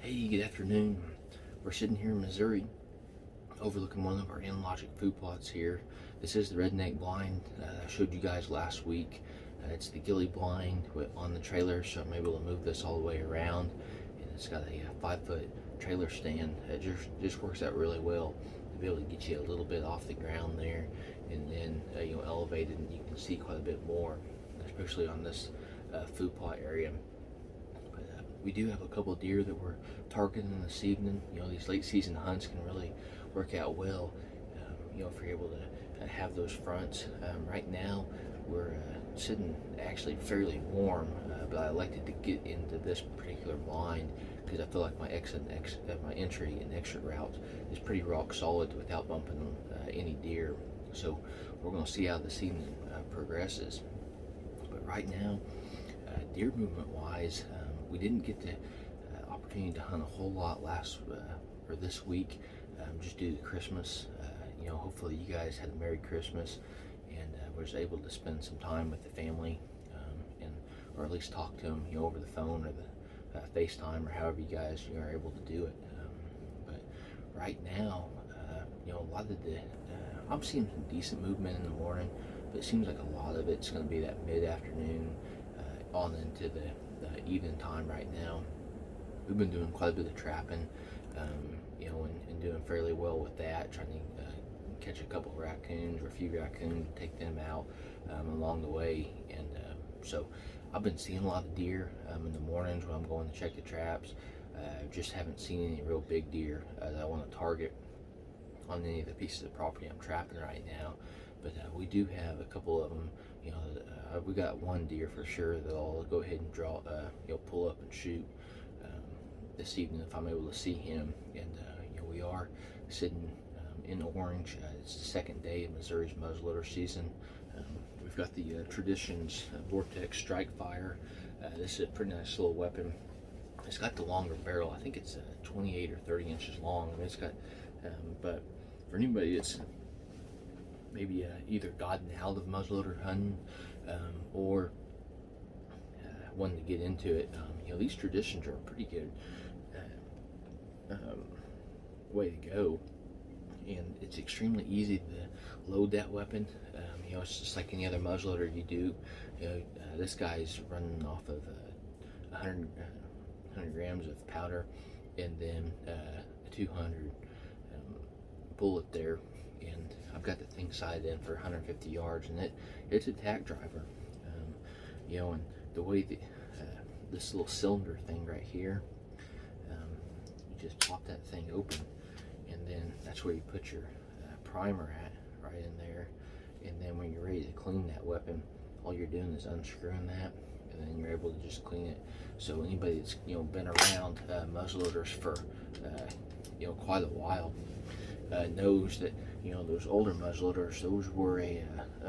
Hey, good afternoon. We're sitting here in Missouri overlooking one of our in-logic food plots here. This is the redneck blind I showed you guys last week. It's the ghillie blind on the trailer, so I'm able to move this all the way around. And it's got a 5-foot trailer stand. It just works out really well to be able to get you a little bit off the ground there, and then elevated, and you can see quite a bit more, especially on this food plot area. We do have a couple of deer that we're targeting this evening. These late season hunts can really work out well, if you're able to have those fronts. Right now, we're sitting actually fairly warm, but I elected to get into this particular blind because I feel like my my entry and exit route is pretty rock solid without bumping any deer. So we're going to see how this evening progresses. But right now, deer movement wise, we didn't get the opportunity to hunt a whole lot or this week, just due to Christmas. Hopefully you guys had a Merry Christmas and was able to spend some time with the family, or at least talk to them, over the phone or the FaceTime, or however you guys are able to do it. But right now, a lot of I'm seeing some decent movement in the morning, but it seems like a lot of it's going to be that mid-afternoon on into the evening time right now. We've been doing quite a bit of trapping, and doing fairly well with that, trying to catch a couple of raccoons or a few raccoons, take them out along the way. And so I've been seeing a lot of deer in the mornings when I'm going to check the traps. Just haven't seen any real big deer that I want to target on any of the pieces of property I'm trapping right now. But we do have a couple of them. We got one deer for sure that I'll go ahead and draw, pull up and shoot this evening if I'm able to see him. And we are sitting in orange. It's the second day of Missouri's muzzleloader season. We've got the Traditions Vortex Strike Fire. This is a pretty nice little weapon. It's got the longer barrel. I think it's 28 or 30 inches long. I mean, it's got, but for anybody that's maybe either gotten out of muzzleloader hunting or wanting to get into it, these Traditions are a pretty good way to go, and it's extremely easy to load that weapon. It's just like any other muzzleloader you do. This guy's running off of 100 grams of powder, and then a 200 bullet there, and I've got the thing sighted in for 150 yards, and it's a tack driver. And the way this little cylinder thing right here, you just pop that thing open, and then that's where you put your primer at, right in there. And then when you're ready to clean that weapon, all you're doing is unscrewing that, and then you're able to just clean it. So anybody that's been around muzzleloaders for quite a while knows that those older muzzleloaders, those were a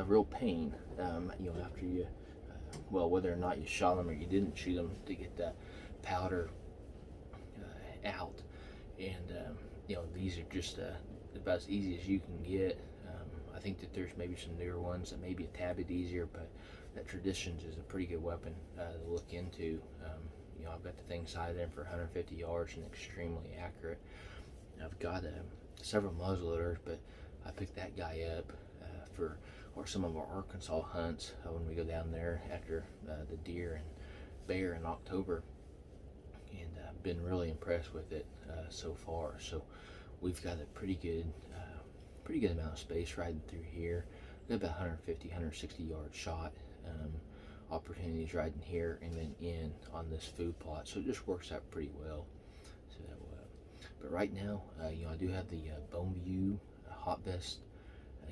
real pain. After you whether or not you shot them or you didn't shoot them, to get that powder out. And these are just about as easy as you can get. I think that there's maybe some newer ones that may be a tad bit easier, but that Traditions is a pretty good weapon to look into. I've got the thing sighted in for 150 yards and extremely accurate. I've got several muzzleloaders, but I picked that guy up for some of our Arkansas hunts when we go down there after the deer and bear in October, and I've been really impressed with it so far. So we've got a pretty good amount of space riding through here. We've got about 150, 160 yard shot opportunities riding here and then in on this food plot, so it just works out pretty well. So but right now, I do have the Boneview Hot Vest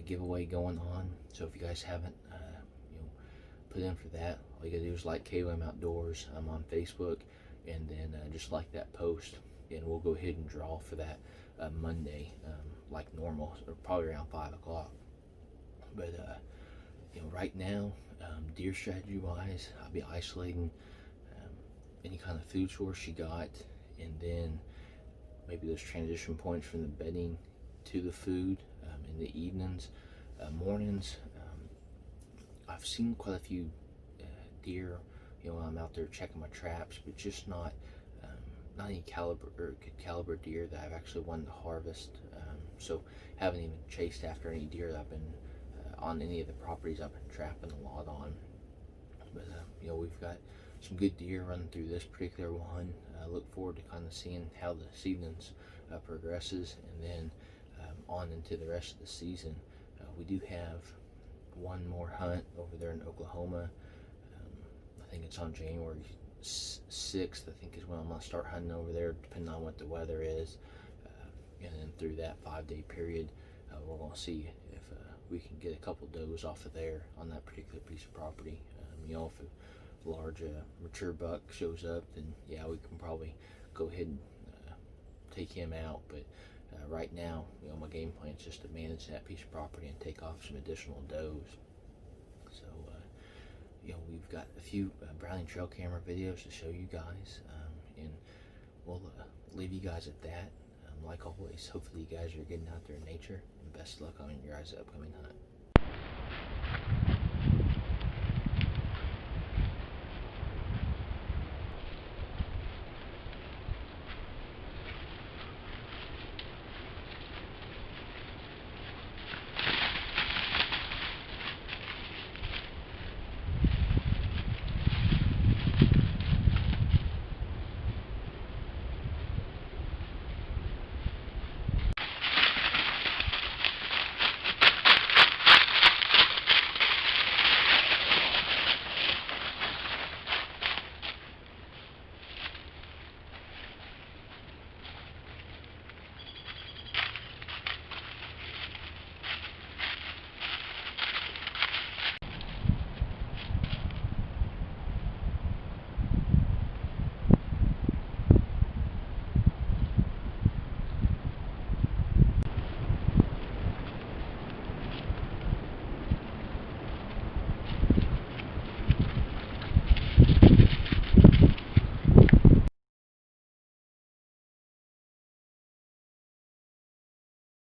giveaway going on. So if you guys haven't put in for that, all you gotta do is like KOAM Outdoors. I'm on Facebook, and then just like that post, and we'll go ahead and draw for that Monday, like normal, so probably around 5 o'clock. But right now, deer strategy wise, I'll be isolating any kind of food source you got, and then maybe those transition points from the bedding to the food in the evenings. Mornings, I've seen quite a few deer, I'm out there checking my traps, but just not not any caliber or good caliber deer that I've actually wanted to harvest. So haven't even chased after any deer that I've been on any of the properties I've been trapping a lot on. But you know, we've got some good deer running through this particular one. I look forward to kind of seeing how the seedlings progresses, and then on into the rest of the season. We do have one more hunt over there in Oklahoma. I think it's on January 6th, I think, is when I'm going to start hunting over there, depending on what the weather is. And then through that 5-day period, we're going to see if we can get a couple does off of there on that particular piece of property. You know, if a large mature buck shows up, then yeah, we can probably go ahead and take him out. But right now, you know, my game plan is just to manage that piece of property and take off some additional does. So you know, we've got a few Browning trail camera videos to show you guys, and we'll leave you guys at that. Like always, hopefully you guys are getting out there in nature, and best of luck on your guys' upcoming hunt.